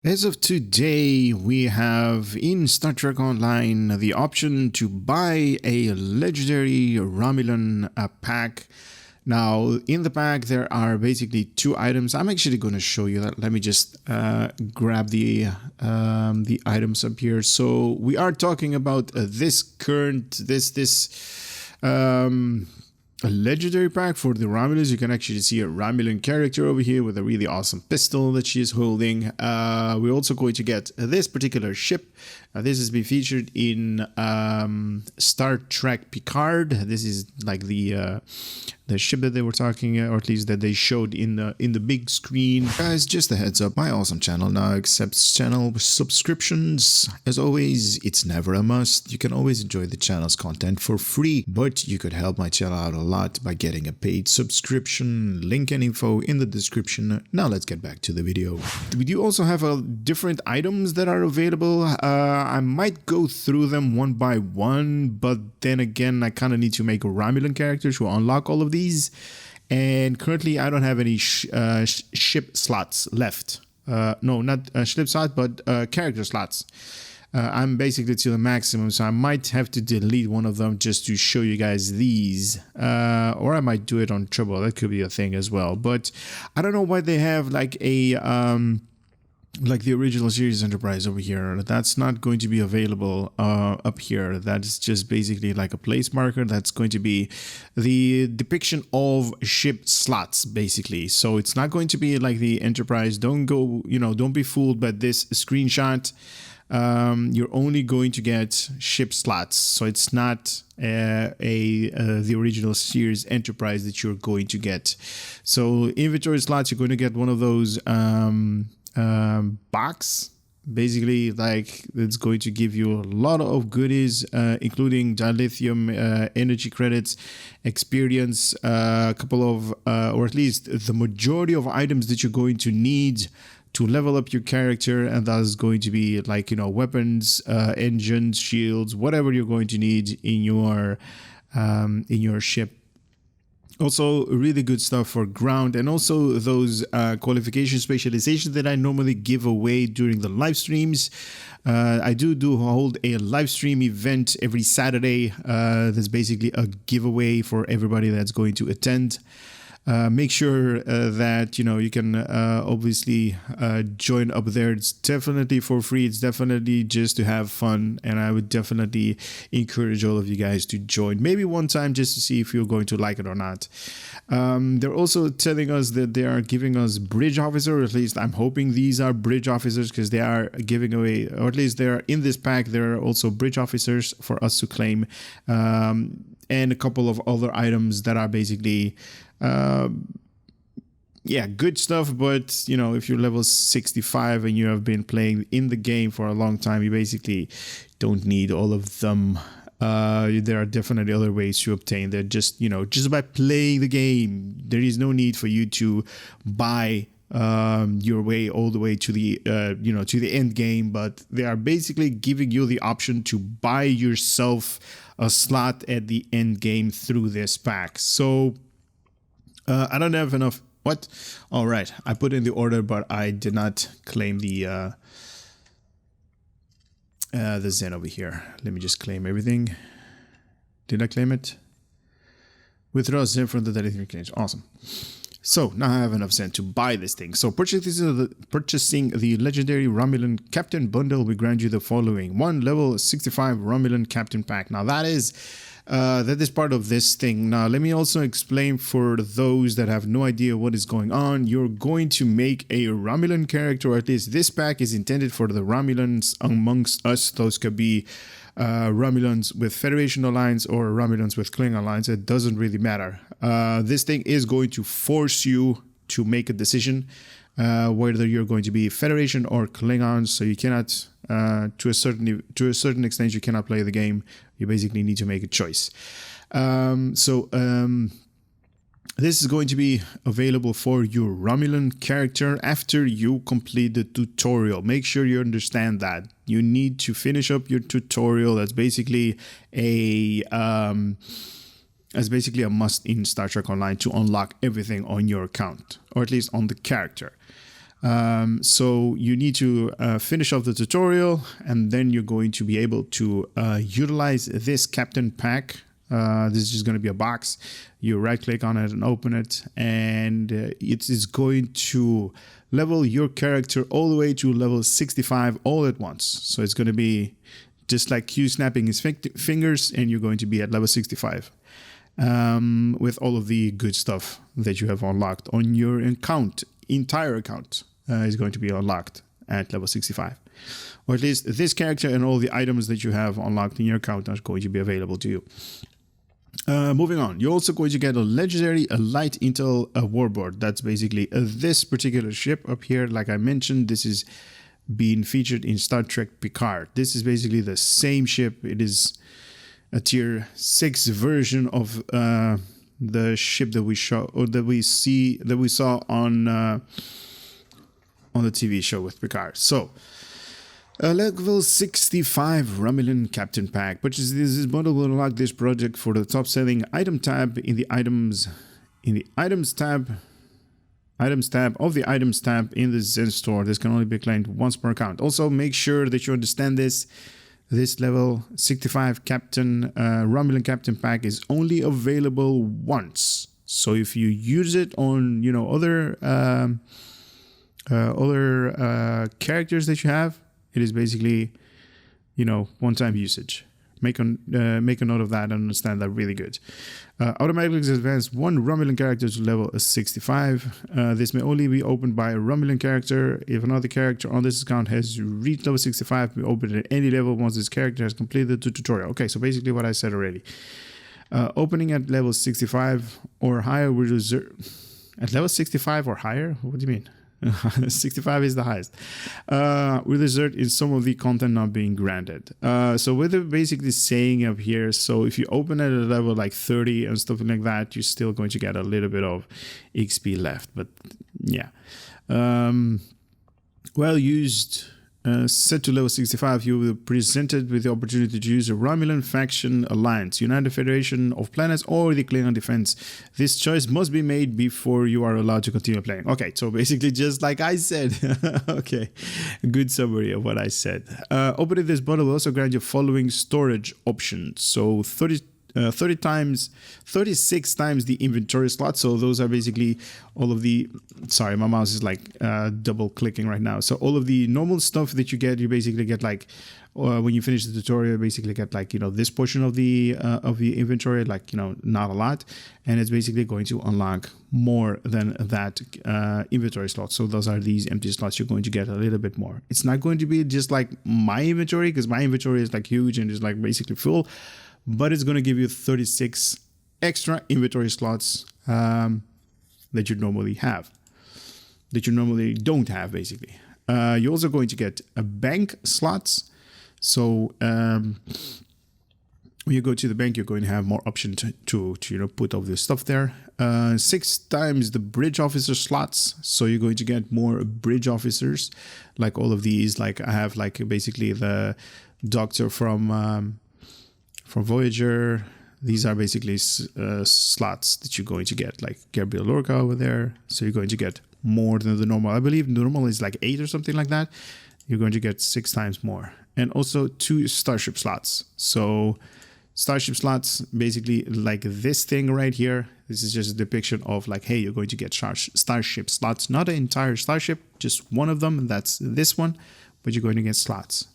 As of today, we have in Star Trek Online the option to buy a legendary Romulan pack. Now, in the pack, there are basically two items. I'm actually going to show you that. Let me just grab the items up here. So we are talking about a legendary pack for the Romulans. You can actually see a Romulan character over here with a really awesome pistol that she is holding. We're also going to get this particular ship. This has been featured in Star Trek Picard. This is like the ship that they were talking, or at least that they showed in the big screen. Guys, just a heads up, my awesome channel now accepts channel subscriptions. As always, it's never a must. You can always enjoy the channel's content for free, but you could help my channel out a lot by getting a paid subscription. Link and info in the description. Now let's get back to the video. We do also have different items that are available. I might go through them one by one, but then again, I kind of need to make a Romulan character to unlock all of these. And currently, I don't have any ship slots left. No, not ship slots, but character slots. I'm basically to the maximum, so I might have to delete one of them just to show you guys these. Or I might do it on Trouble. That could be a thing as well. But I don't know why they have like a... like the original series Enterprise over here. That's not going to be available up here. That's just basically like a place marker. That's going to be the depiction of ship slots, basically. So it's not going to be like the Enterprise. Don't go, don't be fooled by this screenshot. You're only going to get ship slots. So it's not the original series Enterprise that you're going to get. So inventory slots, you're going to get one of those box, basically, like it's going to give you a lot of goodies, including dilithium, energy credits, experience, a couple of or at least the majority of items that you're going to need to level up your character, and that is going to be like weapons, engines, shields, whatever you're going to need in your ship. Also, really good stuff for ground, and also those qualification specializations that I normally give away during the live streams. I do hold a live stream event every Saturday. That's basically a giveaway for everybody that's going to attend. Make sure that you can obviously join up there. It's definitely for free. It's definitely just to have fun, and I would definitely encourage all of you guys to join, maybe one time, just to see if you're going to like it or not. They're also telling us that they are giving us bridge officer, or at least I'm hoping these are bridge officers, because they are giving away, or at least they're in this pack. There are also bridge officers for us to claim, and a couple of other items that are basically good stuff. But if you're level 65 and you have been playing in the game for a long time, you basically don't need all of them. There are definitely other ways to obtain that. Just by playing the game, there is no need for you to buy your way all the way to the to the end game. But they are basically giving you the option to buy yourself a slot at the end game through this pack. So I don't have enough. What? All right. I put in the order, but I did not claim the Zen over here. Let me just claim everything. Did I claim it? Withdraw Zen from the Daily Exchange. Awesome. So now I have enough Zen to buy this thing. So purchasing the legendary Romulan Captain Bundle will grant you the following: 1 level 65 Romulan Captain Pack. Now that is part of this thing. Now let me also explain for those that have no idea what is going on. You're going to make a Romulan character, or at least this pack is intended for the Romulans amongst us. Those could be Romulans with Federation Alliance or Romulans with Klingon Alliance. It doesn't really matter. This thing is going to force you to make a decision whether you're going to be Federation or Klingon. So you cannot, to a certain extent, you cannot play the game. You basically need to make a choice. This is going to be available for your Romulan character after you complete the tutorial. Make sure you understand that. You need to finish up your tutorial. That's basically a must in Star Trek Online to unlock everything on your account, or at least on the character. So you need to finish off the tutorial, and then you're going to be able to utilize this captain pack. This is just going to be a box. You right click on it and open it, and it is going to level your character all the way to level 65 all at once. So it's going to be just like Q snapping his fingers, and you're going to be at level 65 with all of the good stuff that you have unlocked on your account. Entire account is going to be unlocked at level 65. Or at least this character and all the items that you have unlocked in your account are going to be available to you. Moving on, you're also going to get a legendary light intel Warbird. That's basically this particular ship up here. Like I mentioned, this is being featured in Star Trek Picard. This is basically the same ship. It is a tier 6 version of the ship that we saw on the TV show with Picard. So level 65 Romulan Captain Pack. Purchase this bundle will unlock this project for the top selling item tab in the items tab of the items tab in the Zen store. This can only be claimed once per account. Also, make sure that you understand this level 65 Captain Romulan Captain Pack is only available once. So if you use it on other characters that you have, it is basically one-time usage. Make a note of that and understand that really good. Automatically advance one Romulan character to level 65. This may only be opened by a Romulan character. If another character on this account has reached level 65, we open it at any level once this character has completed the tutorial. Okay, so basically what I said already. Opening at level 65 or higher will reserve... At level 65 or higher? What do you mean? 65 is the highest. With result in some of the content not being granted. So what they're basically saying up here, so if you open at a level like 30 and stuff like that, you're still going to get a little bit of XP left. But yeah. Well used. Set to level 65, you will be presented with the opportunity to use a Romulan faction alliance, United Federation of Planets, or the Klingon Defense. This choice must be made before you are allowed to continue playing. Okay, so basically just like I said. Okay, good summary of what I said. Opening this bundle will also grant you following storage options. So 36 times the inventory slot. So those are basically all of the, sorry, my mouse is like double clicking right now. So all of the normal stuff that you basically get like when you finish the tutorial, you basically get like, this portion of the inventory, like, not a lot. And it's basically going to unlock more than that inventory slot. So those are these empty slots. You're going to get a little bit more. It's not going to be just like my inventory, because my inventory is like huge and is like basically full. But it's going to give you 36 extra inventory slots that you normally have, that you normally don't have, basically. You're also going to get a bank slots. So when you go to the bank, you're going to have more options to put all this stuff there. 6 times the bridge officer slots. So you're going to get more bridge officers, like all of these. Like I have like basically the doctor from Voyager. These are basically slots that you're going to get, like Gabriel Lorca over there. So you're going to get more than the normal. I believe the normal is like 8 or something like that. You're going to get 6 times more. And also 2 starship slots. So starship slots, basically like this thing right here. This is just a depiction of like, hey, you're going to get starship slots. Not an entire starship, just one of them. That's this one. But you're going to get slots.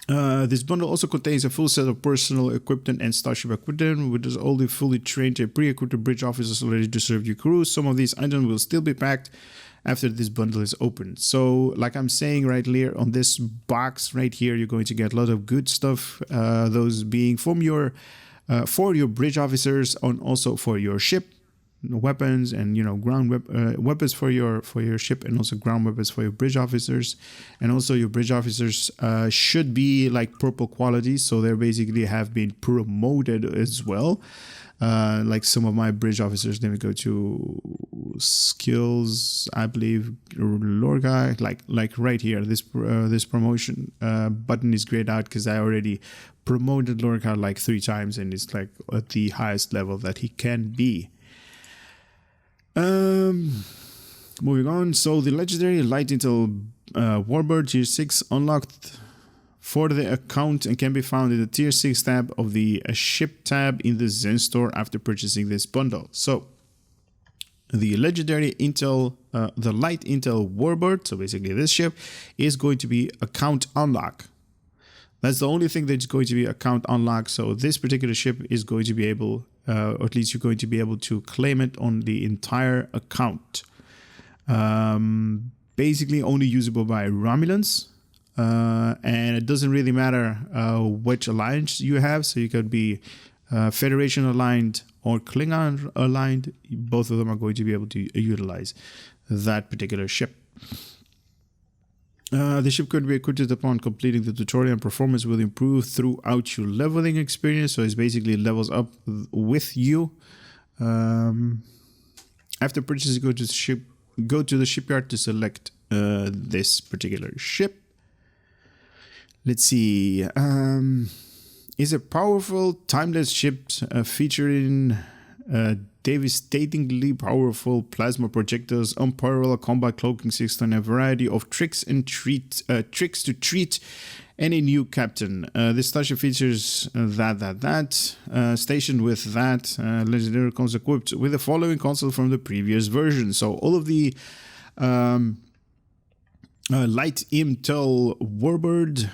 This bundle also contains a full set of personal equipment and starship equipment, which is all the fully trained and pre-equipped bridge officers ready to serve your crew. Some of these items will still be packed after this bundle is opened. So, like I'm saying right here on this box right here, you're going to get a lot of good stuff. Those being from your for your bridge officers and also for your ship. Weapons and ground weapons for your ship, and also ground weapons for your bridge officers. And also your bridge officers should be like purple quality, so they basically have been promoted as well. Like some of my bridge officers, then we go to skills, I believe Lorca, like right here, this promotion button is grayed out because I already promoted Lorca like 3 times, and it's like at the highest level that he can be. Moving on. So the legendary light intel Warbird tier 6 unlocked for the account and can be found in the tier 6 tab of the ship tab in the Zen store after purchasing this bundle. So the legendary intel, the light intel Warbird, so basically this ship, is going to be account unlock. That's the only thing that's going to be account unlock. So this particular ship is going to be able, or at least you're going to be able to claim it on the entire account. Basically only usable by Romulans. And it doesn't really matter which alliance you have. So you could be Federation aligned or Klingon aligned. Both of them are going to be able to utilize that particular ship. The ship could be equipped upon completing the tutorial, and performance will improve throughout your leveling experience. So it basically levels up with you. After purchasing, go to the shipyard to select this particular ship. Let's see. Is a powerful, timeless ship featuring devastatingly powerful plasma projectors, unparalleled combat cloaking system, and a variety of tricks to treat any new captain. This starship features stationed with that legendary comes equipped with the following console from the previous version. So all of the light intel Warbird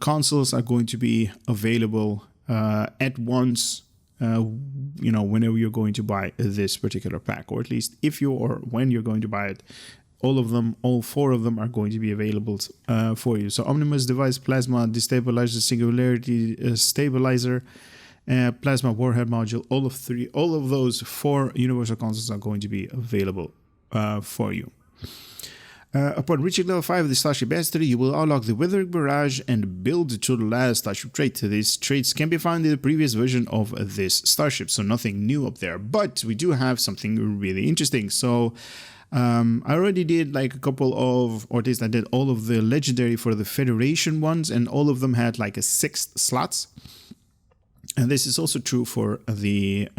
consoles are going to be available at once. Whenever you're going to buy this particular pack, or at least if you or when you're going to buy it, all four of them are going to be available for you. So Omnimus device, plasma destabilizer, singularity stabilizer, plasma warhead module, all of those four universal consoles are going to be available for you. Upon reaching level 5 of the Starship Mastery, you will unlock the Withering Barrage and build to the last Starship trait. These traits can be found in the previous version of this Starship, so nothing new up there. But we do have something really interesting. So I already did like a couple of, or at least I did all of the legendary for the Federation ones, and all of them had like a 6 slots. And this is also true for the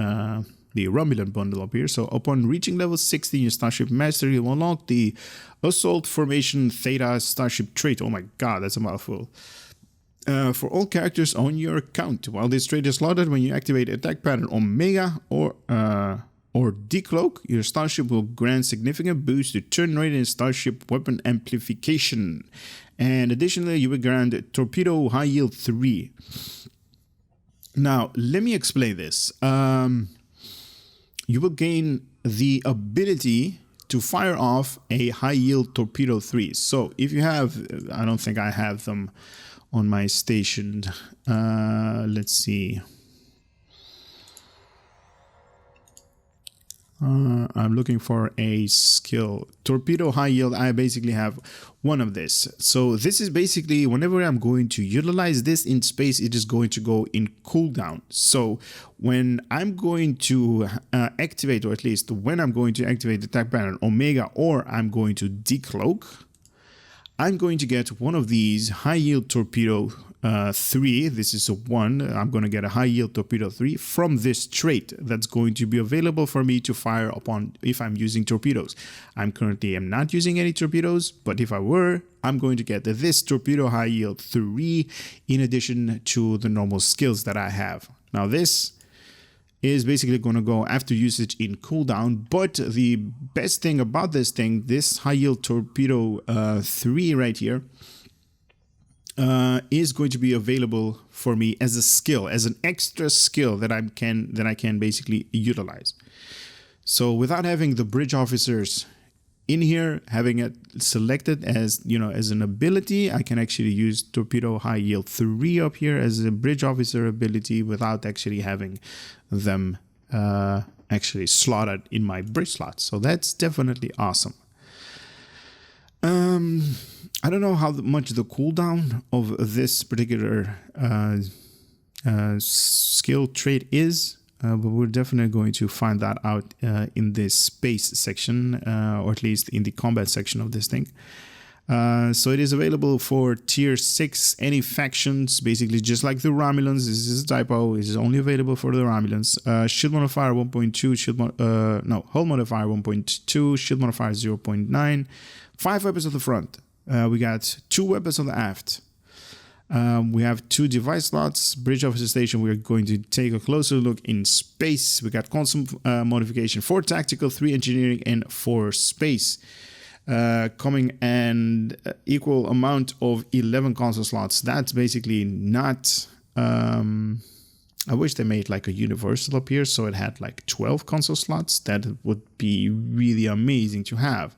Romulan bundle up here. So upon reaching level 60 in your Starship Mastery, you will unlock the Assault Formation Theta Starship trait. Oh my god, that's a mouthful. For all characters on your account. While this trait is slotted, when you activate attack pattern Omega or Decloak, your starship will grant significant boost to turn rate and starship weapon amplification. And additionally, you will grant Torpedo High Yield 3. Now, let me explain this. You will gain the ability to fire off a high yield torpedo 3. So if you have, I don't think I have them on my station. Let's see. I'm looking for a skill. Torpedo high yield, I basically have one of this. So this is basically whenever I'm going to utilize this in space, it is going to go in cooldown. So when I'm going to activate, or at least when I'm going to activate the attack pattern Omega, or I'm going to decloak, I'm going to get one of these high yield torpedo 3. This is a 1. I'm going to get a high yield torpedo 3 from this trait that's going to be available for me to fire upon if I'm using torpedoes. I'm currently not using any torpedoes, but if I were, I'm going to get this torpedo high yield 3 in addition to the normal skills that I have. Now this is basically going to go after usage in cooldown, but the best thing about this thing, this high yield torpedo 3 right here, is going to be available for me as a skill, as an extra skill that I can basically utilize. So without having the bridge officers in here, having it selected as, as an ability, I can actually use Torpedo High Yield 3 up here as a bridge officer ability without actually having them actually slotted in my bridge slot. So that's definitely awesome. I don't know how much the cooldown of this particular skill trait is, but we're definitely going to find that out in this space section, or at least in the combat section of this thing. So it is available for tier 6, any factions, basically just like the Romulans. This is a typo. This is only available for the Romulans. Shield modifier 1.2, hull modifier 1.2, shield modifier 0.9. 5 weapons on the front. We got 2 weapons on the aft. We have 2 device slots. Bridge officer station, we're going to take a closer look in space. We got constant modification 4 tactical, 3 engineering, and 4 space. Coming and equal amount of 11 console slots. That's basically not... I wish they made like a universal up here, so it had like 12 console slots. That would be really amazing to have.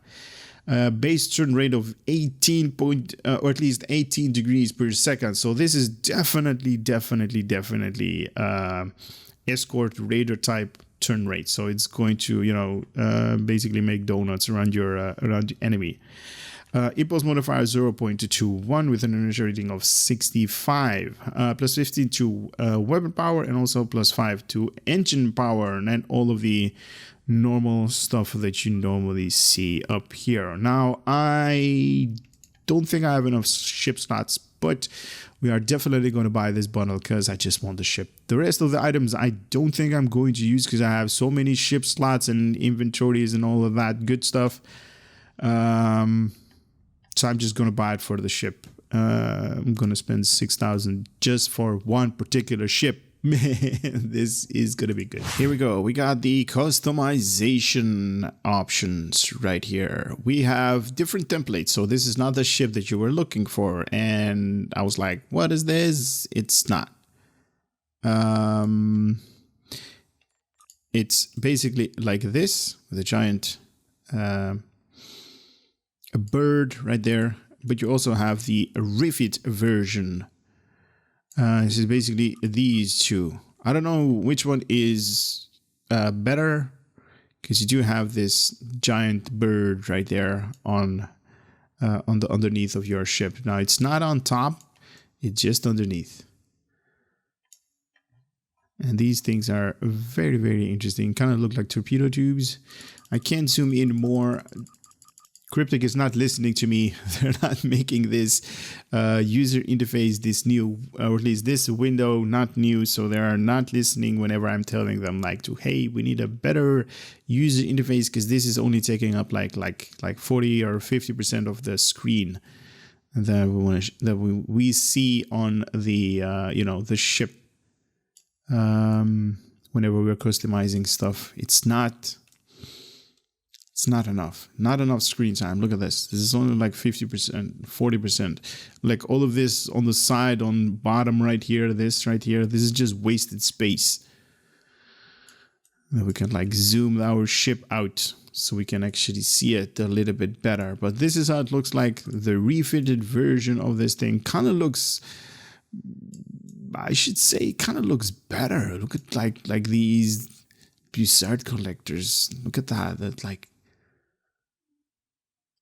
Base turn rate of 18 or at least 18 degrees per second. So this is definitely escort radar type turn rate. So it's going to, basically make donuts around around the enemy. Impulse modifier 0.21 with an inertia rating of 65, plus 15 to weapon power, and also plus 5 to engine power, and all of the normal stuff that you normally see up here. Now, I don't think I have enough ship slots, but we are definitely going to buy this bundle because I just want the ship. The rest of the items I don't think I'm going to use because I have so many ship slots and inventories and all of that good stuff. So I'm just going to buy it for the ship. I'm going to spend 6,000 just for one particular ship. Man, this is going to be good. Here we go. We got the customization options right here. We have different templates. So this is not the ship that you were looking for. And I was like, what is this? It's not. It's basically like this with a giant a bird right there. But you also have the refit version. This is basically these two. I don't know which one is better, because you do have this giant bird right there on the underneath of your ship. Now it's not on top; it's just underneath. And these things are very, very interesting. Kind of look like torpedo tubes. I can't zoom in more. Cryptic is not listening to me. They're not making this user interface, this new, or at least this window, not new. So they are not listening whenever I'm telling them like we need a better user interface, because this is only taking up like 40 or 50% of the screen that we want to we see on the the ship. Whenever we're customizing stuff, it's not enough. Not enough screen time. Look at this. This is only like 50%, 40%. Like all of this on the side, on bottom right here, this right here, this is just wasted space. And we can like zoom our ship out so we can actually see it a little bit better. But this is how it looks like. The refitted version of this thing kind of looks, I should say, kind of looks better. Look at like these Bussard collectors. Look at that. That like,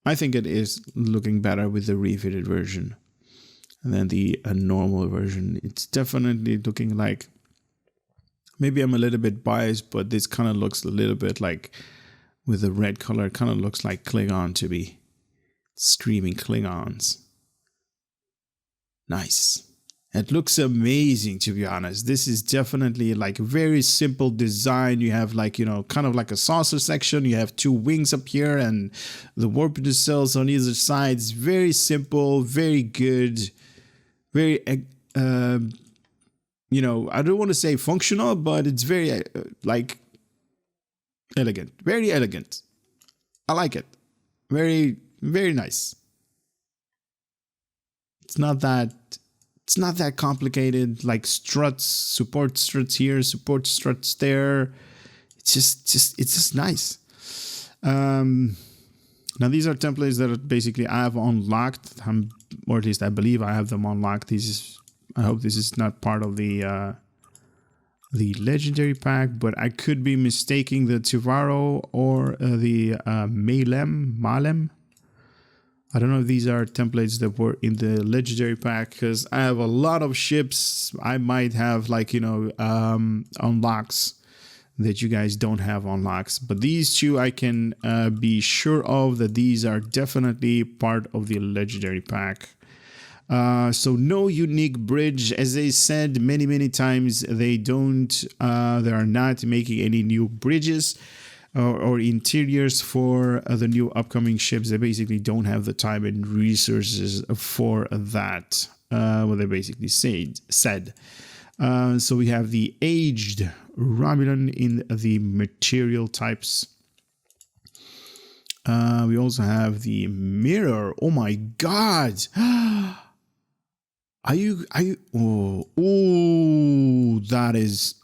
I think it is looking better with the refitted version than the normal version. It's definitely looking like, maybe I'm a little bit biased, but this kind of looks a little bit like, with the red color, kind of looks like Klingon to me. Screaming Klingons. Nice. It looks amazing, to be honest. This is definitely like a very simple design. You have like, kind of like a saucer section. You have 2 wings up here and the warp cells on either side. It's very simple, very good, very, I don't want to say functional, but it's very like elegant, very elegant. I like it. Very, very nice. It's not that complicated, like struts, support struts here, support struts there. It's just nice. Now these are templates that basically I have unlocked, or at least I believe I have them unlocked. I hope this is not part of the legendary pack, but I could be mistaking the Tivaro or the Malem. I don't know if these are templates that were in the legendary pack, because I have a lot of ships. I might have like, unlocks that you guys don't have unlocks. But these two I can be sure of that these are definitely part of the legendary pack. So no unique bridge. As I said many times, they are not making any new bridges or interiors for the new upcoming ships. They basically don't have the time and resources for that. What they basically said. So we have the aged Romulan in the material types. We also have the mirror. Oh my god. Are you that is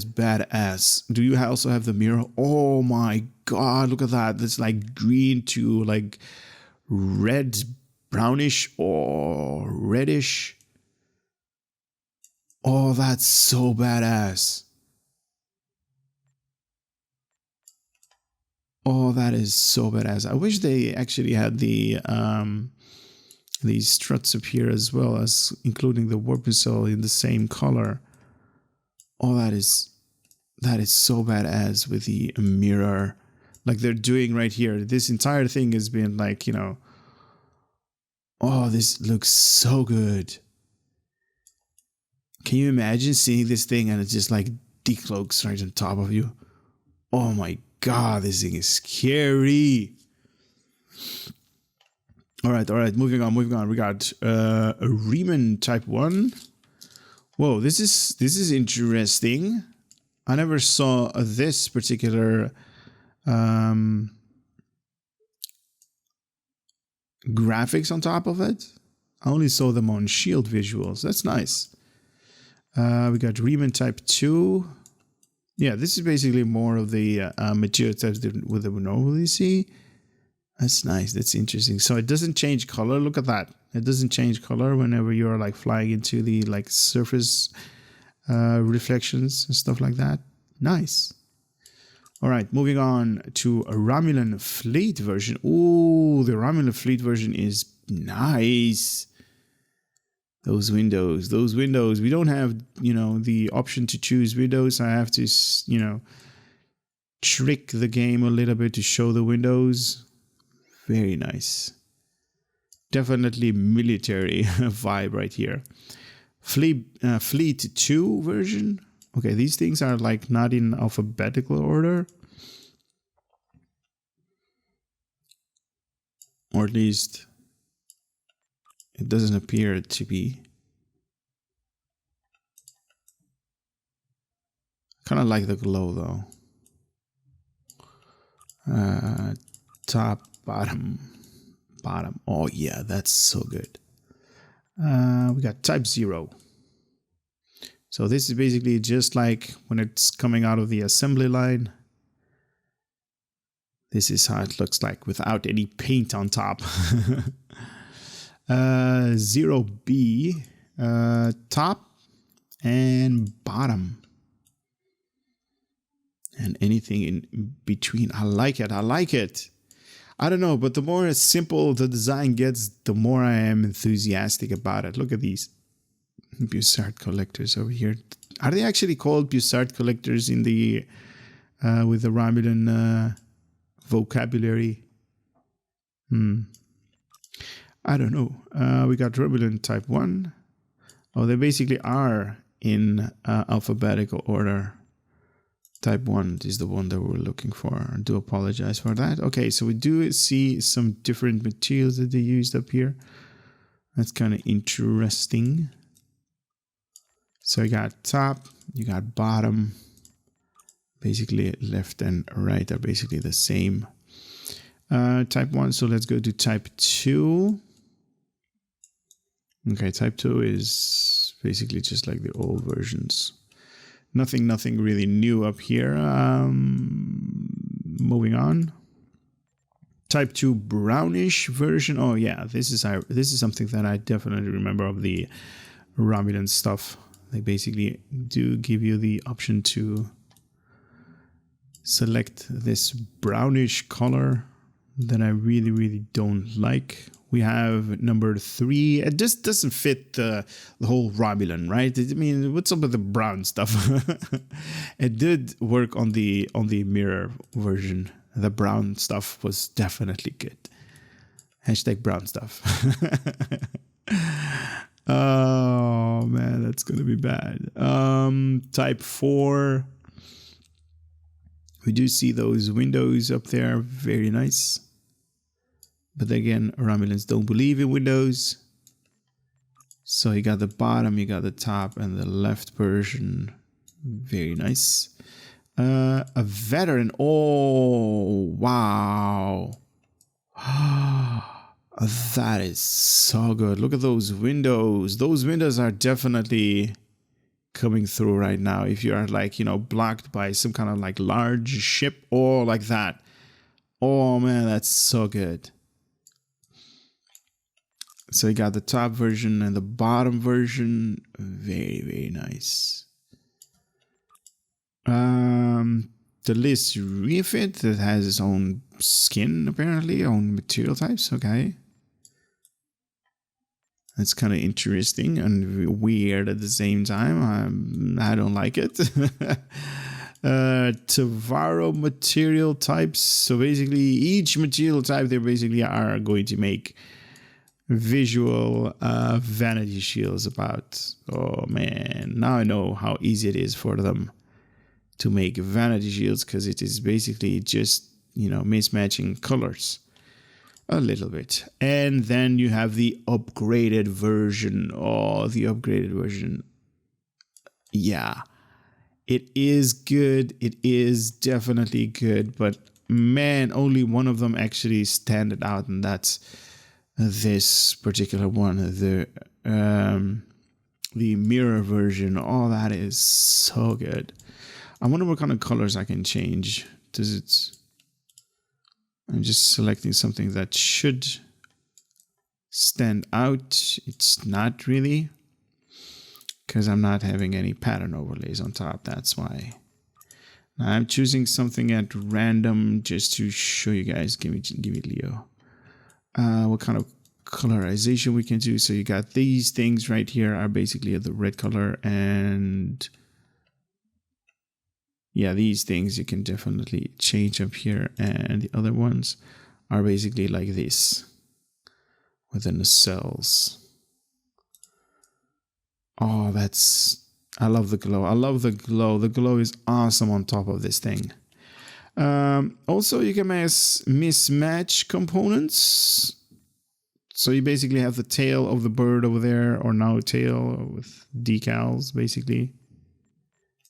badass. Do you also have the mirror? Oh my god, look at that. That's like green to like red, brownish or reddish. Oh, that's so badass. Oh, that is so badass. I wish they actually had the these struts up here as well, as including the warp missile in the same color. Oh, that is so badass with the mirror, like they're doing right here. This entire thing has been like, you know, oh, this looks so good. Can you imagine seeing this thing and it just like decloaks right on top of you? Oh my god, this thing is scary. All right, moving on. We got a Riemann Type 1. Whoa, this is interesting. I never saw this particular graphics on top of it. I only saw them on Shield visuals. That's nice. We got Riemann Type 2. Yeah, this is basically more of the material types that we normally see. That's nice. That's interesting. So it doesn't change color. Look at that. It doesn't change color whenever you're like flying into the like surface reflections and stuff like that. Nice. All right, moving on to a Romulan Fleet version. Ooh, the Romulan Fleet version is nice. Those windows. We don't have, you know, the option to choose windows. I have to, you know, trick the game a little bit to show the windows. Very nice. Definitely military vibe right here. Fleet 2 version. Okay, these things are like not in alphabetical order. Or at least it doesn't appear to be. Kind of like the glow though. Top, bottom. Oh yeah, that's so good. We got Type 0. So this is basically just like when it's coming out of the assembly line. This is how it looks like without any paint on top. 0B, top and bottom. And anything in between. I like it. I don't know, but the more simple the design gets, the more I am enthusiastic about it. Look at these Bussard collectors over here. Are they actually called Bussard collectors in the with the Romulan vocabulary? I don't know. We got Romulan Type 1. Oh, they basically are in alphabetical order. Type 1 is the one that we're looking for. I do apologize for that. Okay, so we do see some different materials that they used up here. That's kind of interesting. So you got top, you got bottom. Basically left and right are basically the same. Type 1, so let's go to Type 2. Okay, Type 2 is basically just like the old versions. Nothing really new up here. Moving on. Type 2 brownish version. Oh yeah, this is something that I definitely remember of the Romulan stuff. They basically do give you the option to select this brownish color that I really don't like We have number 3. It just doesn't fit the whole Romulan, right? I mean, what's up with the brown stuff? It did work on the mirror version. The brown stuff was definitely good. Hashtag brown stuff. Oh man, that's gonna be bad. Type 4. We do see those windows up there. Very nice. But again, Romulans don't believe in windows. So you got the bottom, you got the top, and the left version. Very nice. A veteran. Oh, wow. That is so good. Look at those windows. Those windows are definitely coming through right now. If you are like, you know, blocked by some kind of like large ship or like that. Oh man, that's so good. So you got the top version and the bottom version. Very, very nice. The list refit that has its own skin, apparently, own material types. Okay. That's kind of interesting and weird at the same time. I don't like it. Tavaro material types. So basically, each material type, they basically are going to make visual vanity shields about. Oh man, now I know how easy it is for them to make vanity shields, because it is basically just, you know, mismatching colors a little bit. And then you have the upgraded version. Oh, the upgraded version. Yeah, it is good. It is definitely good, but man, only one of them actually stand out, and that's this particular one, the mirror version. Oh, that is so good. I wonder what kind of colors I can change. Does it? I'm just selecting something that should stand out. It's not really, because I'm not having any pattern overlays on top. That's why. Now I'm choosing something at random just to show you guys. Give me Leo. What kind of colorization we can do. So you got these things right here are basically the red color, and yeah, these things you can definitely change up here, and the other ones are basically like this within the cells. Oh, I love the glow. I love the glow. The glow is awesome on top of this thing. Also, you can mismatch components. So you basically have the tail of the bird over there, or now tail with decals, basically.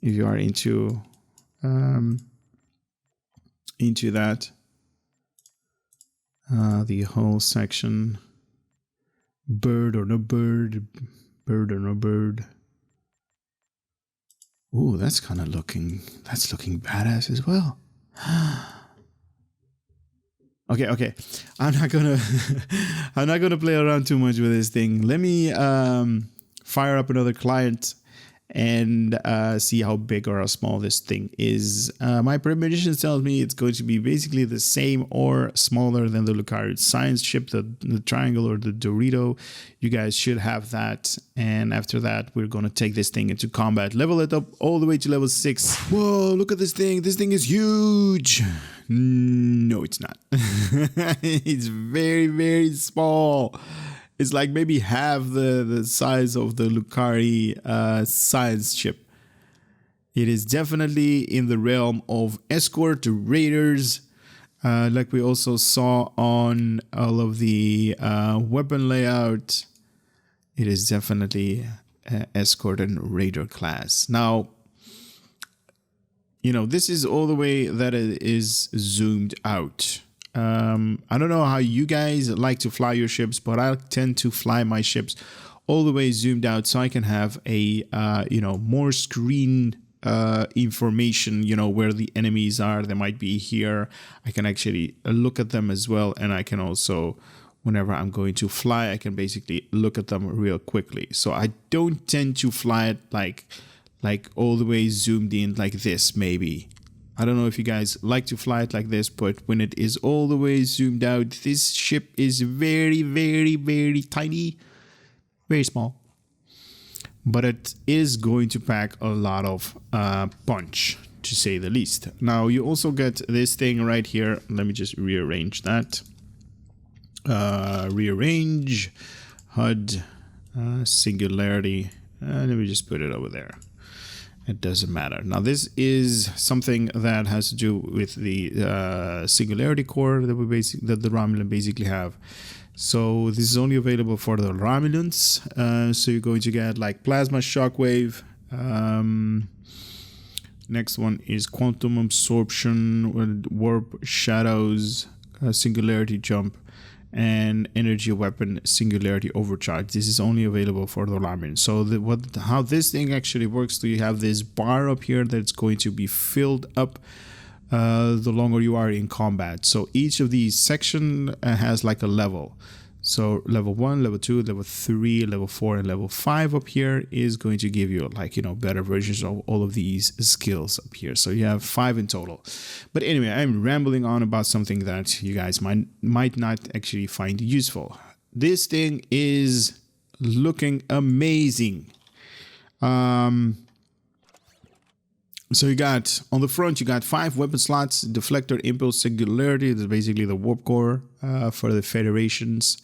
If you are into that, the whole section, bird or no bird, bird or no bird. Ooh, that's looking badass as well. Okay. I'm not gonna play around too much with this thing. Let me fire up another client and see how big or how small this thing is. My premonition tells me it's going to be basically the same or smaller than the Lucari science ship, the triangle or the Dorito. You guys should have that. And after that, we're going to take this thing into combat, level it up all the way to level 6. Whoa, look at this thing. This thing is huge. No, it's not. It's very, very small. It's like maybe half the size of the Lucari science ship. It is definitely in the realm of escort raiders, like we also saw on all of the weapon layout. It is definitely escort and raider class. Now, you know, this is all the way that it is zoomed out. I don't know how you guys like to fly your ships, but I tend to fly my ships all the way zoomed out so I can have a, more screen information, where the enemies are. They might be here. I can actually look at them as well. And I can also, whenever I'm going to fly, I can basically look at them real quickly. So I don't tend to fly it like all the way zoomed in like this, maybe. I don't know if you guys like to fly it like this, but when it is all the way zoomed out, this ship is very, very, very tiny, very small. But it is going to pack a lot of punch, to say the least. Now, you also get this thing right here. Let me just rearrange that. Rearrange, HUD, singularity. Let me just put it over there. It doesn't matter. Now, this is something that has to do with the singularity core that that the Romulan basically have. So this is only available for the Romulans. So you're going to get like plasma shockwave. Next one is quantum absorption, warp shadows, singularity jump, and energy weapon singularity overcharge. This is only available for the Romulan. So how this thing actually works, so you have this bar up here that's going to be filled up the longer you are in combat. So each of these section has like a level. So level 1, level 2, level 3, level 4, and level 5 up here is going to give you like, better versions of all of these skills up here. So you have 5 in total. But anyway, I'm rambling on about something that you guys might not actually find useful. This thing is looking amazing. So you got, on the front, you got 5 weapon slots, deflector, impulse, singularity. That's basically the warp core for the Federations.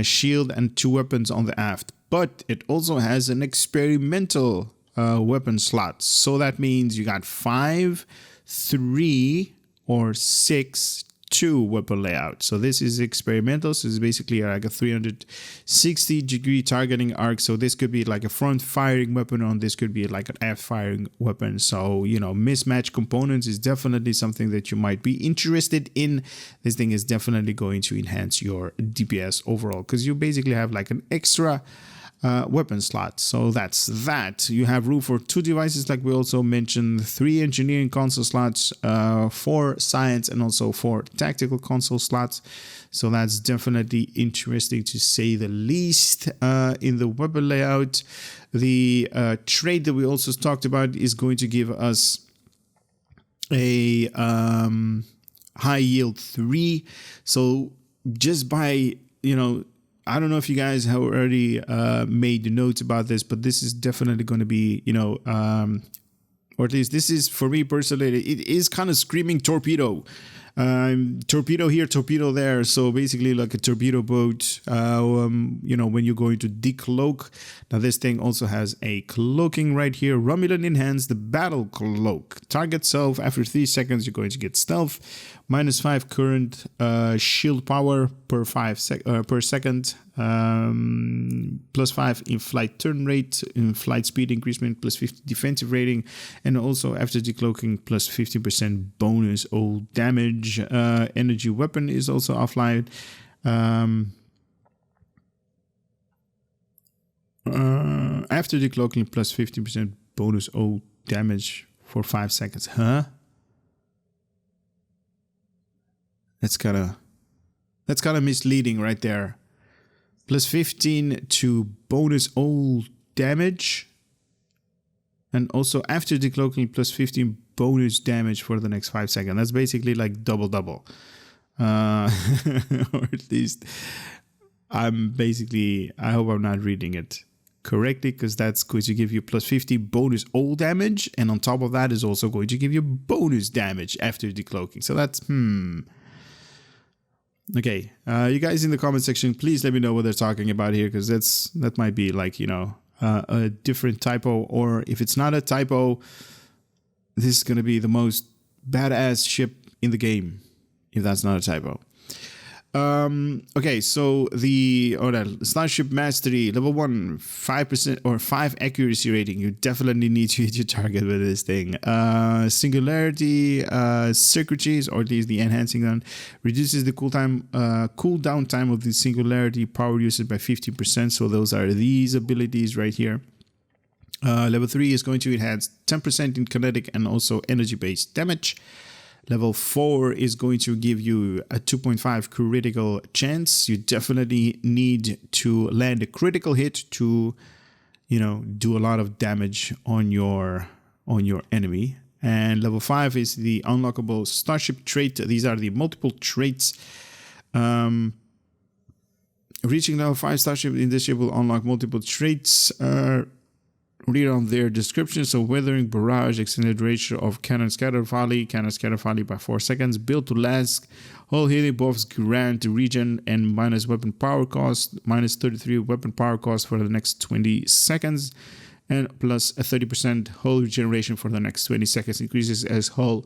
Shield and 2 weapons on the aft. But it also has an experimental weapon slot. So that means you got 5, 3, or 6, 2 weapon layout. So this is experimental. So it's basically like a 360-degree targeting arc. So this could be like a front firing weapon, or this could be like an aft firing weapon. So, mismatch components is definitely something that you might be interested in. This thing is definitely going to enhance your DPS overall, because you basically have like an extra weapon slot. So that's that. You have room for 2 devices, like we also mentioned, 3 engineering console slots, 4 science, and also 4 tactical console slots. So that's definitely interesting, to say the least. In the weapon layout, the trait that we also talked about is going to give us a high yield 3. So just by, I don't know if you guys have already made notes about this, but this is definitely going to be, or at least this is, for me personally, it is kind of screaming torpedo. Torpedo here, torpedo there. So basically like a torpedo boat, when you're going to decloak. Now this thing also has a cloaking right here. Romulan enhanced the battle cloak. Target self after 3 seconds, you're going to get stealth. -5 current shield power per second. +5 in flight turn rate, in flight speed increasement, +50 defensive rating, and also after decloaking +50% bonus all damage. Energy weapon is also offline. After decloaking +50% bonus all damage for 5 seconds. Huh? That's kind of misleading right there. +15 to bonus all damage, and also after decloaking +15 bonus damage for the next 5 seconds. That's basically like double. Or at least I hope I'm not reading it correctly, because that's going to give you +50 bonus all damage, and on top of that is also going to give you bonus damage after decloaking. So that's okay, you guys in the comment section, please let me know what they're talking about here, because that might be like, a different typo, or if it's not a typo, this is going to be the most badass ship in the game, if that's not a typo. Okay, so the Starship Mastery level 1, 5% or 5 accuracy rating. You definitely need to hit your target with this thing. Singularity circuitries, or at least the enhancing one, reduces the cooldown time of the singularity power usage by 50%. So those are these abilities right here. Level 3 is going to enhance 10% in kinetic and also energy-based damage. Level 4 is going to give you a 2.5 critical chance. You definitely need to land a critical hit to, do a lot of damage on your enemy. And level 5 is the unlockable starship trait. These are the multiple traits. Reaching level 5 starship in this ship will unlock multiple traits. Read on their description. So weathering, barrage, extended ratio of cannon scatter volley by 4 seconds, built to last, hull healing buffs grant regen and minus weapon power cost, minus 33 weapon power cost for the next 20 seconds, and plus a 30% hull regeneration for the next 20 seconds, increases as hull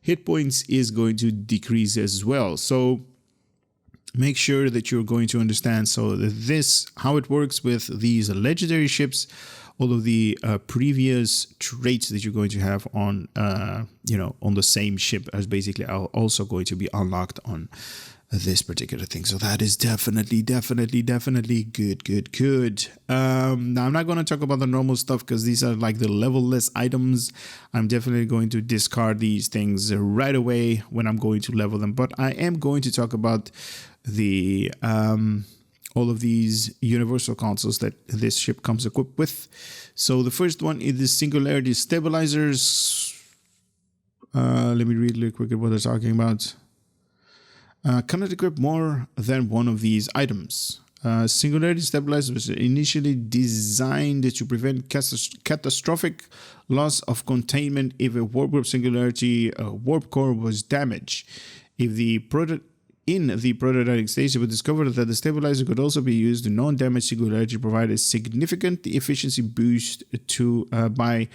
hit points is going to decrease as well. So make sure that you're going to understand how it works with these legendary ships, all of the previous traits that you're going to have on on the same ship as basically are also going to be unlocked on this particular thing. So that is definitely good. Now I'm not going to talk about the normal stuff because these are like the level-less items. I'm definitely going to discard these things right away when I'm going to level them. But I am going to talk about the all of these universal consoles that this ship comes equipped with. So the first one is the singularity stabilizers. Let me read really quickly what they're talking about. Cannot equip more than one of these items. Singularity stabilizer was initially designed to prevent catastrophic loss of containment if a warp group singularity warp core was damaged. If the in the prototyping stage, it was discovered that the stabilizer could also be used to non-damage singularity to provide a significant efficiency boost by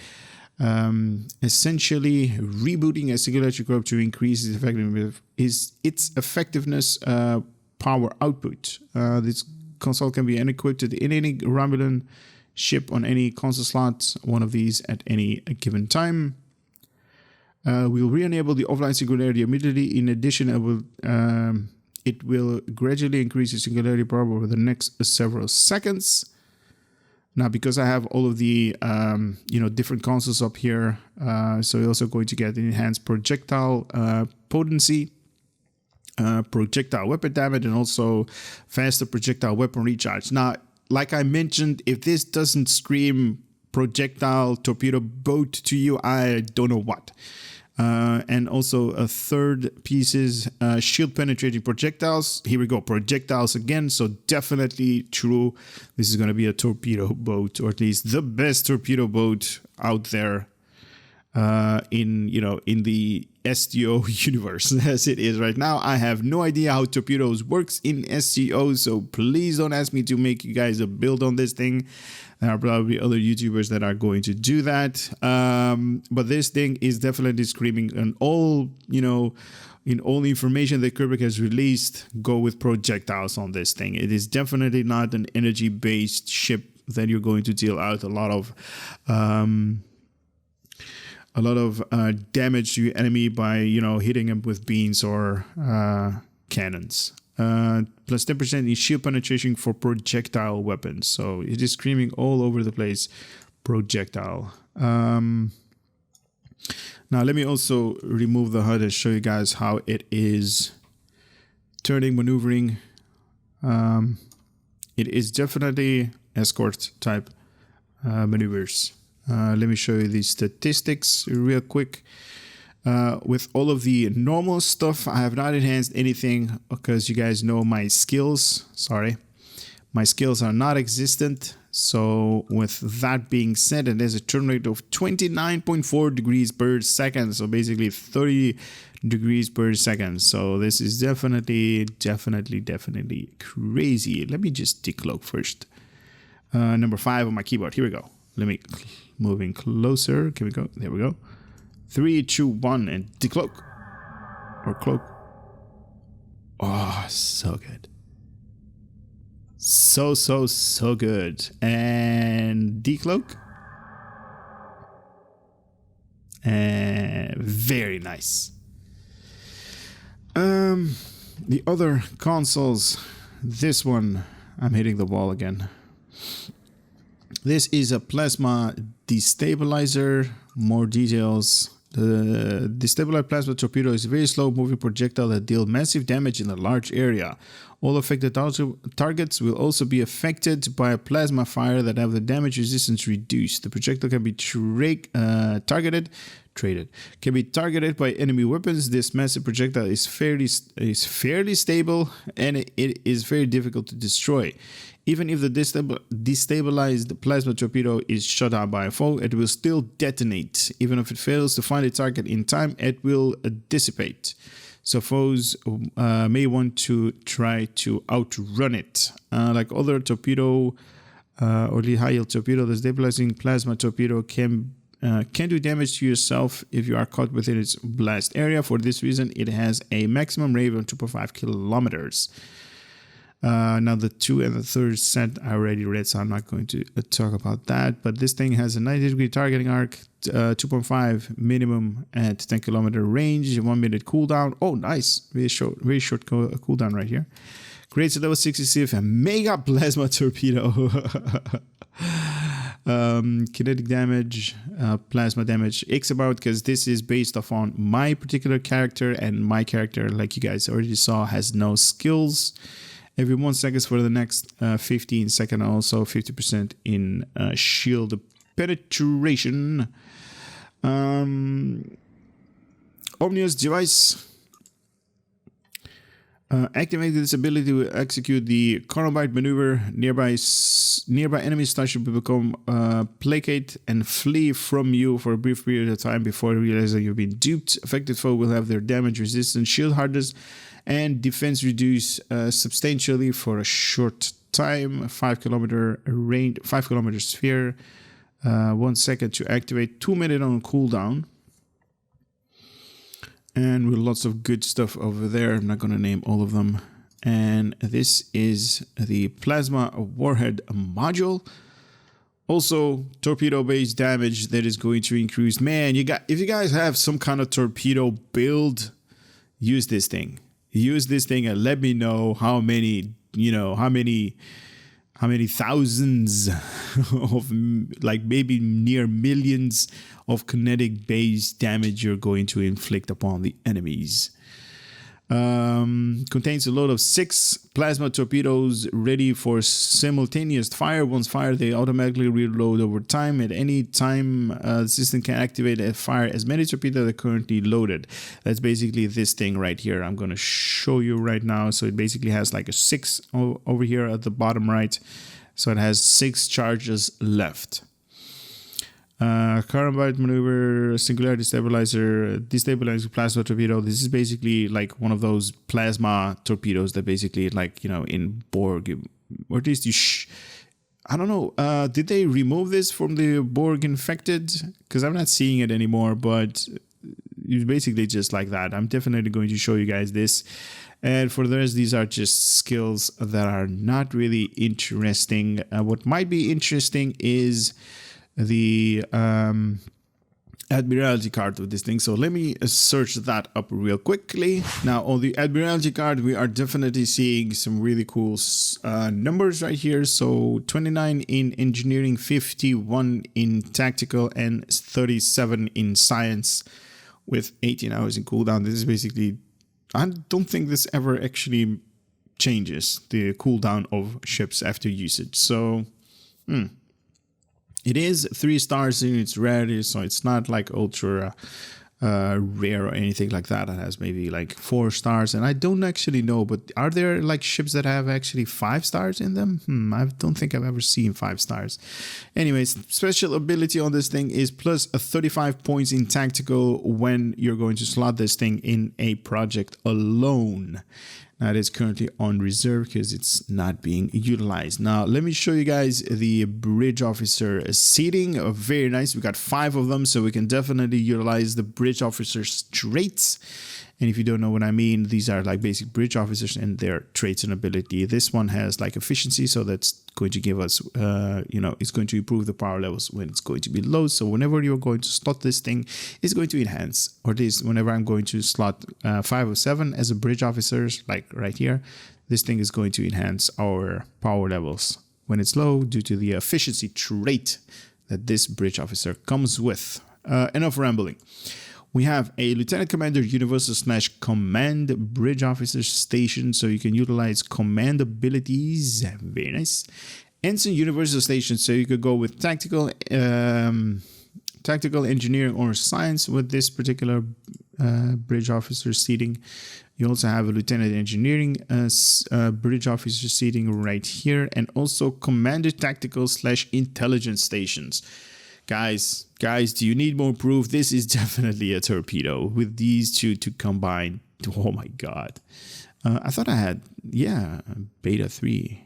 essentially rebooting a singularity group to increase its effectiveness power output. This console can be equipped in any Romulan ship on any console slot, one of these at any given time. We'll re-enable the offline singularity immediately. In addition, it will gradually increase the singularity power over the next several seconds. Now, because I have all of the different consoles up here, so you're also going to get enhanced projectile potency, projectile weapon damage, and also faster projectile weapon recharge. Now, like I mentioned, if this doesn't scream projectile torpedo boat to you, I don't know what. And also a third piece is shield penetrating projectiles. Here we go, projectiles again. So definitely true. This is going to be a torpedo boat, or at least the best torpedo boat out there in the STO universe as it is right now. I have no idea how torpedoes works in STO, so please don't ask me to make you guys a build on this thing. There are probably other YouTubers that are going to do that, but this thing is definitely screaming, and all in all the information that Cryptic has released, go with projectiles on this thing. It is definitely not an energy based ship that you're going to deal out a lot of damage to your enemy by hitting them with beams or cannons. Plus 10% in shield penetration for projectile weapons. So it is screaming all over the place, projectile. Now let me also remove the HUD and show you guys how it is turning, maneuvering. It is definitely escort type maneuvers. Let me show you the statistics real quick. With all of the normal stuff, I have not enhanced anything because you guys know my skills. My skills are not existent. So with that being said, it has a turn rate of 29.4 degrees per second. So basically 30 degrees per second. So this is definitely crazy. Let me just decloak first. Number 5 on my keyboard. Here we go. Let me moving closer. Here we go. There we go. 3, 2, 1, and decloak. Or cloak. Oh, so good. So good. And decloak. And very nice. The other consoles. This one, I'm hitting the wall again. This is a plasma destabilizer. More details The destabilized plasma torpedo is a very slow-moving projectile that deals massive damage in a large area. All affected targets will also be affected by a plasma fire that have the damage resistance reduced. The projectile can be targeted by enemy weapons. This massive projectile is fairly stable, and it is very difficult to destroy. Even if the destabilized plasma torpedo is shot out by a foe, it will still detonate. Even if it fails to find a target in time, it will dissipate. So foes may want to try to outrun it. Like other torpedo or the high-yield torpedo, the stabilizing plasma torpedo can do damage to yourself if you are caught within its blast area. For this reason, it has a maximum range of 2.5 kilometers. Now the 2 and the 3rd set I already read, so I'm not going to talk about that. But this thing has a 90-degree targeting arc, 2.5 minimum at 10 kilometer range, 1 minute cooldown. Oh, nice. Very short cooldown right here. Creates a level 66 mega plasma torpedo. Kinetic damage, plasma damage. X about, because this is based off on my particular character, and my character, like you guys already saw, has no skills. Every 1 second for the next 15 seconds, also 50% in shield penetration. Omnius device. Activating this ability to execute the Columbite maneuver. Nearby enemy starship will become placate and flee from you for a brief period of time before realizing you've been duped. Affected foe will have their damage resistance, shield hardness, and defense reduced substantially for a short time. 5 kilometer range, 5 kilometer sphere. 1 second to activate. 2 minutes on cooldown. And with lots of good stuff over there. I'm not going to name all of them. And this is the plasma warhead module. Also, torpedo-based damage that is going to increase. Man, if you guys have some kind of torpedo build, use this thing. Use this thing and let me know how many thousands of, like maybe near millions of kinetic based damage you're going to inflict upon the enemies. Contains a load of 6 plasma torpedoes ready for simultaneous fire. Once fired, they automatically reload over time. At any time, the system can activate and fire as many torpedoes that are currently loaded. That's basically this thing right here. I'm going to show you right now. So it basically has like a 6 over here at the bottom right. So it has 6 charges left. Carbide maneuver, singularity stabilizer, destabilizing plasma torpedo. This is basically like one of those plasma torpedoes that basically, like, you know, in Borg, or at least I don't know. Did they remove this from the Borg Infected? Because I'm not seeing it anymore, but it's basically just like that. I'm definitely going to show you guys this. And for the rest, these are just skills that are not really interesting. What might be interesting is the Admiralty card with this thing. So let me search that up real quickly. Now on the Admiralty card, we are definitely seeing some really cool numbers right here. So 29 in engineering, 51 in tactical, and 37 in science with 18 hours in cooldown. This is basically, I don't think this ever actually changes the cooldown of ships after usage. So, it is 3 stars in its rarity, so it's not like ultra rare or anything like that. It has maybe like 4 stars, and I don't actually know, but are there like ships that have actually 5 stars in them? I don't think I've ever seen 5 stars. Anyways, special ability on this thing is plus 35 points in tactical when you're going to slot this thing in a project alone. Now it is currently on reserve because it's not being utilized. Now let me show you guys the bridge officer seating. Very nice. We got 5 of them, so we can definitely utilize the bridge officer's traits. And if you don't know what I mean, these are like basic bridge officers and their traits and ability. This one has like efficiency, so that's going to give us, it's going to improve the power levels when it's going to be low. So whenever you're going to slot this thing, it's going to enhance. Or at least whenever I'm going to slot 5 or 7 as a bridge officers, like right here, this thing is going to enhance our power levels when it's low due to the efficiency trait that this bridge officer comes with. Enough rambling. We have a Lieutenant Commander Universal / Command Bridge Officer Station, so you can utilize command abilities. Very nice. Ensign Universal Station, so you could go with tactical engineering or science with this particular bridge officer seating. You also have a lieutenant engineering bridge officer seating right here, and also commander tactical / intelligence stations. Guys, do you need more proof? This is definitely a torpedo with these two to combine. Oh my god. I thought I had, beta 3.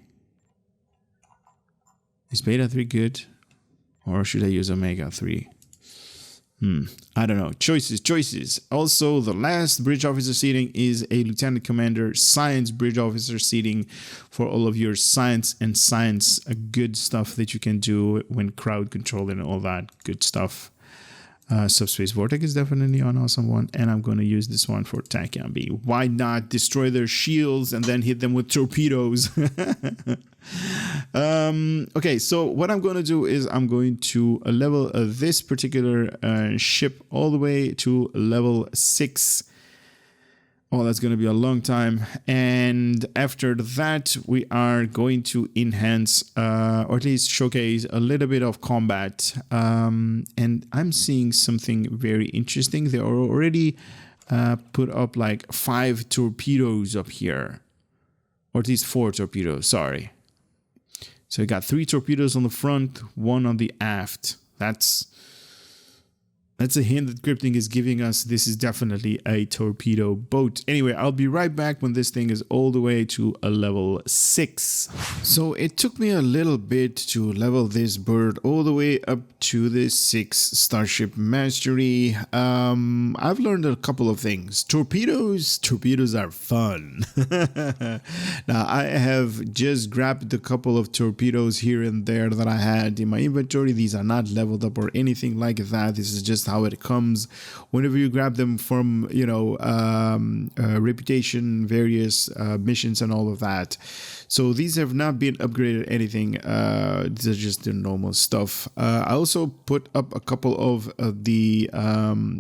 Is beta 3 good? Or should I use omega 3? I don't know. Choices. Also, the last bridge officer seating is a lieutenant commander science bridge officer seating for all of your science good stuff that you can do when crowd control and all that good stuff. Subspace Vortex is definitely an awesome one, and I'm going to use this one for Tachyon B. Why not destroy their shields and then hit them with torpedoes? Okay, so what I'm going to do is I'm going to level this particular ship all the way to level 6. Oh, that's going to be a long time. And after that, we are going to enhance or at least showcase a little bit of combat. And I'm seeing something very interesting. They are already put up like 5 torpedoes up here, or at least 4 torpedoes. Sorry. So we got 3 torpedoes on the front, 1 on the aft. That's a hint that Cryptic is giving us. This is definitely a torpedo boat. Anyway, I'll be right back when this thing is all the way to a level 6. So it took me a little bit to level this bird all the way up to the 6 Starship Mastery. I've learned a couple of things. Torpedoes are fun. Now, I have just grabbed a couple of torpedoes here and there that I had in my inventory. These are not leveled up or anything like that. This is just how it comes whenever you grab them from, reputation, various missions and all of that. So these have not been upgraded or anything. These are just the normal stuff. I also put up a couple of the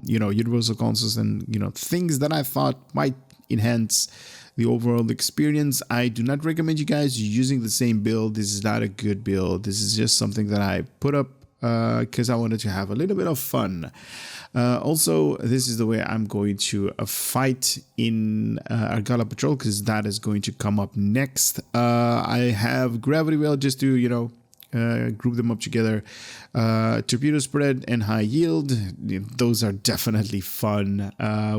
universal consoles and things that I thought might enhance the overall experience. I do not recommend you guys using the same build. This is not a good build. This is just something that I put up because I wanted to have a little bit of fun. Also, this is the way I'm going to fight in Argala Patrol, because that is going to come up next. I have Gravity Well just to, group them up together. Torpedo Spread and High Yield, those are definitely fun.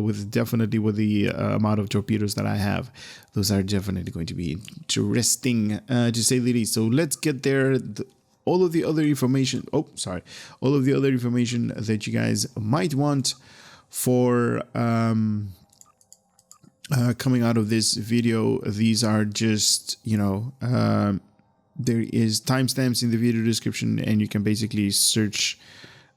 With the amount of torpedoes that I have, those are definitely going to be interesting, to say the least. So let's get there. All of the other information that you guys might want for coming out of this video, these are just, there is timestamps in the video description, and you can basically search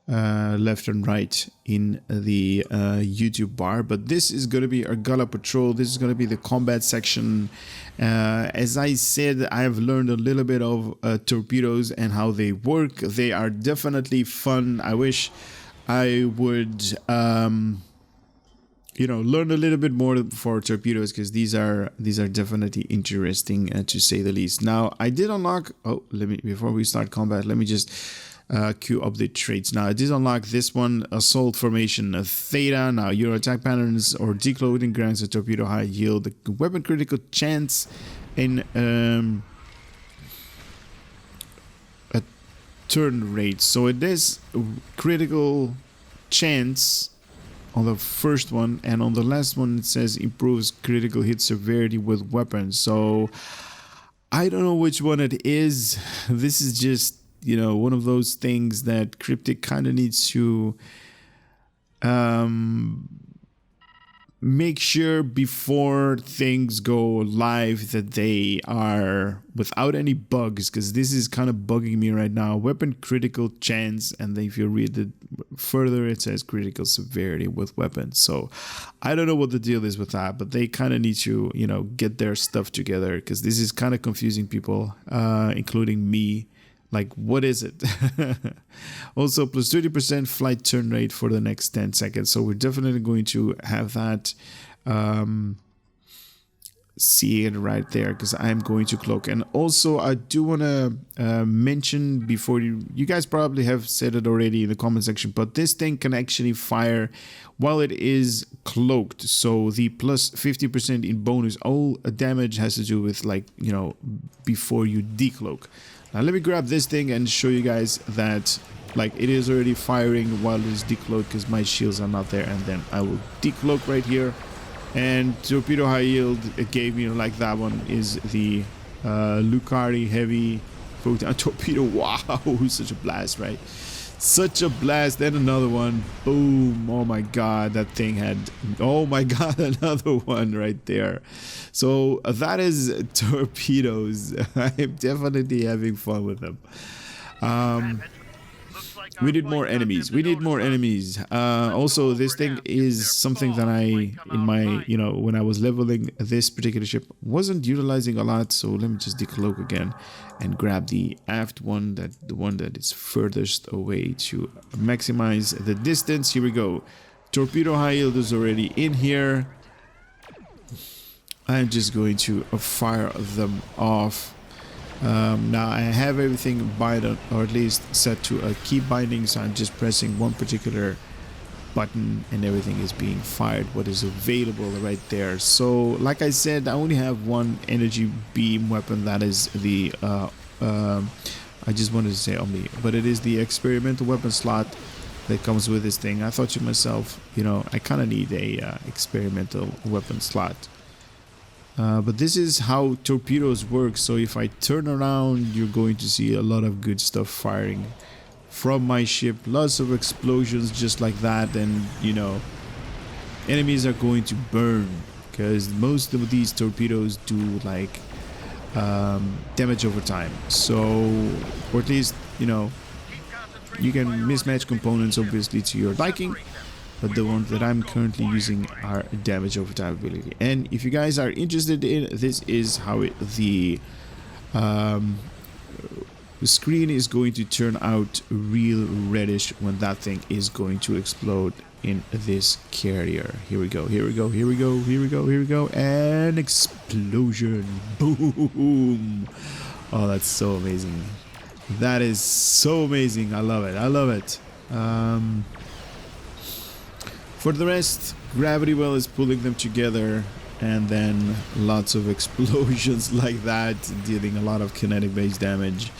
left and right in the YouTube bar. But this is going to be Argala Patrol. This is going to be the combat section. As I said, I have learned a little bit of torpedoes and how they work. They are definitely fun. I wish I would learn a little bit more for torpedoes, because these are definitely interesting, to say the least. Now, I did unlock, before we start combat, let me just queue up the traits. Now, I did unlock this one, Assault Formation Theta. Now, your attack patterns or declothing grants a torpedo high yield, weapon critical chance, and a turn rate. So it is critical chance on the first one, and on the last one it says improves critical hit severity with weapons. So I don't know which one it is. This is just one of those things that Cryptic kind of needs to make sure before things go live that they are without any bugs, because this is kind of bugging me right now. Weapon critical chance, and then if you read it further, it says critical severity with weapons. So I don't know what the deal is with that, but they kind of need to get their stuff together, because this is kind of confusing people, including me Like, what is it? Also, plus 30% flight turn rate for the next 10 seconds. So we're definitely going to have that. See it right there, because I'm going to cloak. And also, I do want to mention before you guys probably have said it already in the comment section, but this thing can actually fire while it is cloaked. So the plus 50% in bonus, all damage has to do with, like, you know, before you decloak. Now let me grab this thing and show you guys that, like, it is already firing while it is decloaked, because my shields are not there. And then I will decloak right here. And torpedo high yield, it gave me, like, that one is the Lucari heavy photon torpedo. Wow, such a blast, right? Such a blast. Then another one. Boom. Oh my god, that thing had, oh my god, another one right there. So that is torpedoes. I'm definitely having fun with them. We need more enemies. We need more enemies. Also, this thing is something that I, in my, you know, when I was leveling this particular ship, wasn't utilizing a lot. So let me just decloak again and grab the aft one, the one that is furthest away to maximize the distance. Here we go. Torpedo high yield is already in here. I'm just going to fire them off. Now I have everything binded, or at least set to a key binding, so I'm just pressing one particular button and everything is being fired, what is available right there. So like I said, I only have one energy beam weapon, that is the I just wanted to say only, but it is the experimental weapon slot that comes with this thing. I thought to myself, you know, I kind of need a experimental weapon slot. But this is how torpedoes work. So if I turn around, you're going to see a lot of good stuff firing from my ship. Lots of explosions just like that. And, you know, enemies are going to burn, because most of these torpedoes do, like, damage over time. So, or at least, you know, you can mismatch components obviously to your liking. But the ones that I'm currently using are damage over time ability. And if you guys are interested in, this is how the screen is going to turn out real reddish when that thing is going to explode in this carrier. Here we go, here we go, here we go, here we go, here we go, and explosion. Boom. Oh, that's so amazing. That is so amazing. I love it. I love it. For the rest, gravity well is pulling them together, and then lots of explosions like that, dealing a lot of kinetic based damage,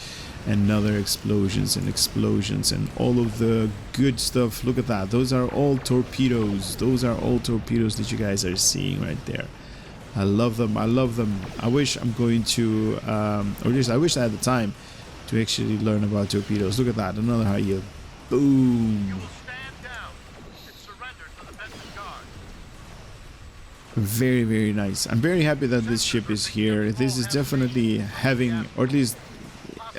and other explosions and all of the good stuff. Look at that. Those are all torpedoes. Those are all torpedoes that you guys are seeing right there. I love them. I love them. I wish I'm going to, or at least I wish I had the time to actually learn about torpedoes. Look at that. Another high yield. Boom. Very, very nice. I'm very happy that this ship is here. This is definitely having, or at least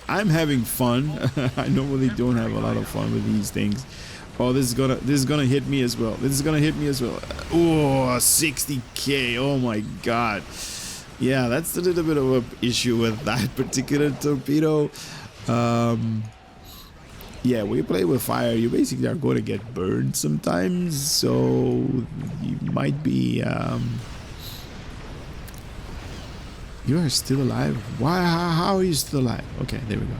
I'm having fun. I normally don't have a lot of fun with these things. Oh, this is gonna hit me as well. This is gonna hit me as well. Oh, 60k. Oh my god. Yeah, that's a little bit of an issue with that particular torpedo. Yeah, when you play with fire, you basically are going to get burned sometimes, so you might be, you are still alive? Why? How are you still alive? Okay, there we go.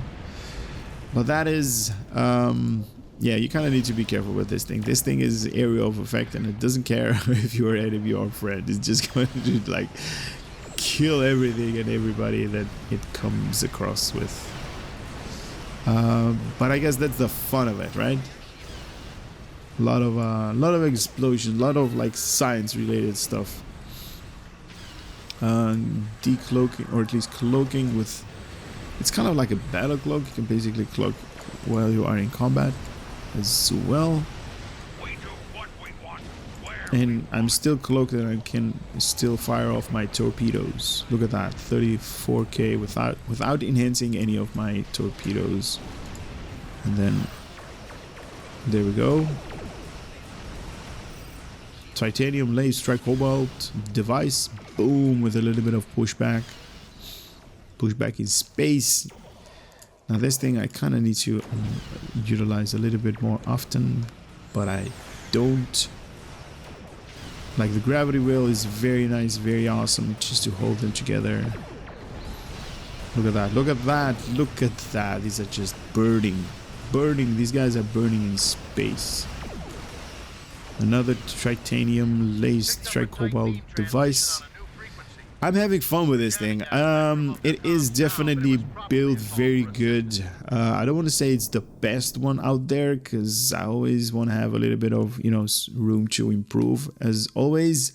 But that is, yeah, you kind of need to be careful with this thing. This thing is area of effect, and it doesn't care if you're an enemy or a friend. It's just going to, like, kill everything and everybody that it comes across with. But I guess that's the fun of it, right? A lot of explosions, a lot of, like, science related stuff. Decloaking, or at least cloaking with, it's kind of like a battle cloak. You can basically cloak while you are in combat as well. And I'm still cloaked, and I can still fire off my torpedoes. Look at that, 34k without enhancing any of my torpedoes. And then there we go. Titanium laser strike cobalt device. Boom, with a little bit of pushback. Pushback in space. Now this thing I kind of need to utilize a little bit more often, but I don't. Like the gravity wheel is very nice, very awesome, just to hold them together. Look at that, look at that, look at that. These are just burning. These guys are burning in space. Another titanium laced tricobalt device. I'm having fun with this thing. It is definitely built very good. I don't want to say it's the best one out there, because I always want to have a little bit of, you know, room to improve as always.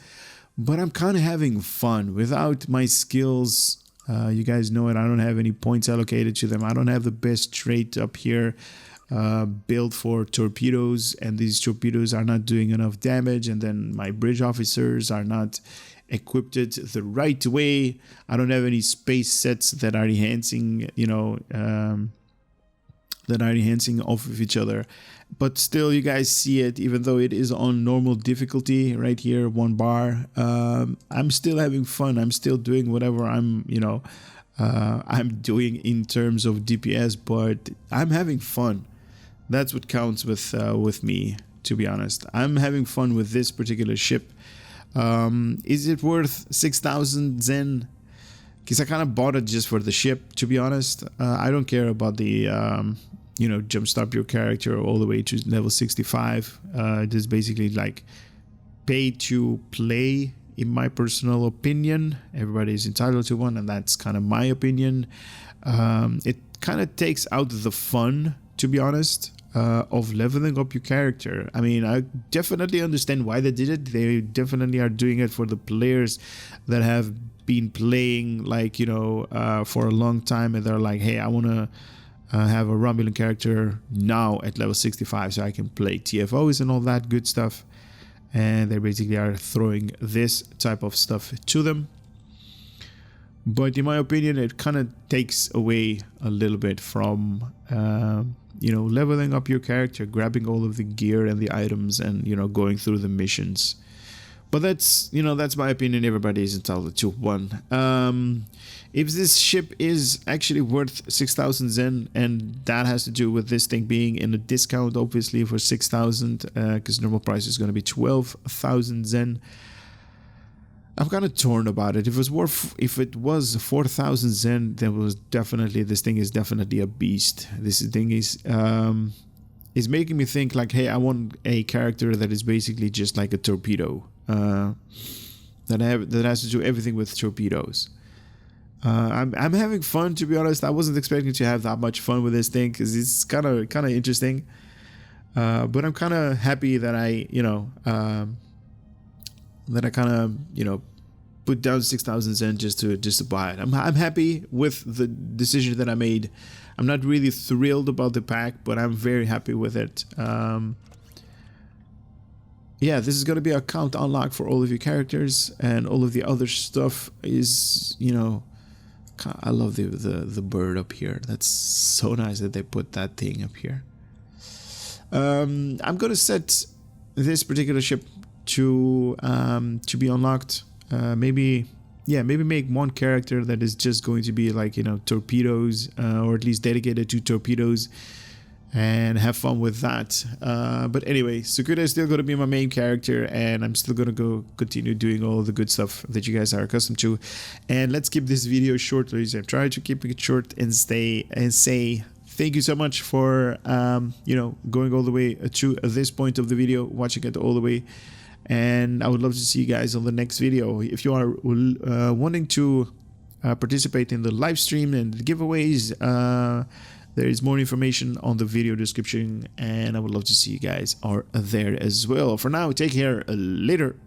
But I'm kind of having fun without my skills. You guys know it. I don't have any points allocated to them. I don't have the best trait up here built for torpedoes, and these torpedoes are not doing enough damage, and then my bridge officers are not equipped it the right way. I don't have any space sets that are enhancing, you know, that are enhancing off of each other. But still, you guys see it, even though it is on normal difficulty right here, 1 bar. I'm still having fun. I'm still doing whatever I'm, you know, I'm doing in terms of DPS, but I'm having fun. That's what counts with me, to be honest. I'm having fun with this particular ship. Is it worth 6,000 Zen? Because I kind of bought it just for the ship, to be honest. I don't care about the, you know, jumpstart your character all the way to level 65. It is basically like pay to play, in my personal opinion. Everybody is entitled to one, and that's kind of my opinion. It kind of takes out the fun, to be honest, of leveling up your character. I mean, I definitely understand why they did it. They definitely are doing it for the players that have been playing, like, you know, for a long time, and they're like, hey, I want to have a Romulan character now at level 65 so I can play TFOs and all that good stuff. And they basically are throwing this type of stuff to them. But in my opinion, it kind of takes away a little bit from you know, leveling up your character, grabbing all of the gear and the items, and, you know, going through the missions. But that's, you know, that's my opinion. Everybody is entitled to one. If this ship is actually worth 6,000 Zen, and that has to do with this thing being in a discount, obviously, for 6,000, because normal price is going to be 12,000 Zen. I'm kind of torn about it. If it was 4,000 Zen, then this thing is definitely a beast. This thing is making me think like, hey, I want a character that is basically just like a torpedo, that has to do everything with torpedoes. I'm having fun, to be honest. I wasn't expecting to have that much fun with this thing, because it's kind of interesting. But I'm kind of happy that I, you know, that I kind of, you know, put down 6,000 Zen just to buy it. I'm happy with the decision that I made. I'm not really thrilled about the pack, but I'm very happy with it. Yeah, this is going to be a account unlock for all of your characters, and all of the other stuff is, you know, I love the bird up here. That's so nice that they put that thing up here. I'm going to set this particular ship to be unlocked. Maybe make one character that is just going to be like, you know, torpedoes, or at least dedicated to torpedoes, and have fun with that. But anyway, Sukuda is still going to be my main character, and I'm still going to go continue doing all the good stuff that you guys are accustomed to. And let's keep this video short, ladies. I'm trying to keep it short and say thank you so much for you know, going all the way to this point of the video, watching it all the way. And I would love to see you guys on the next video. If you are wanting to participate in the live stream and the giveaways, there is more information on the video description, and I would love to see you guys are there as well. For now, take care. Later.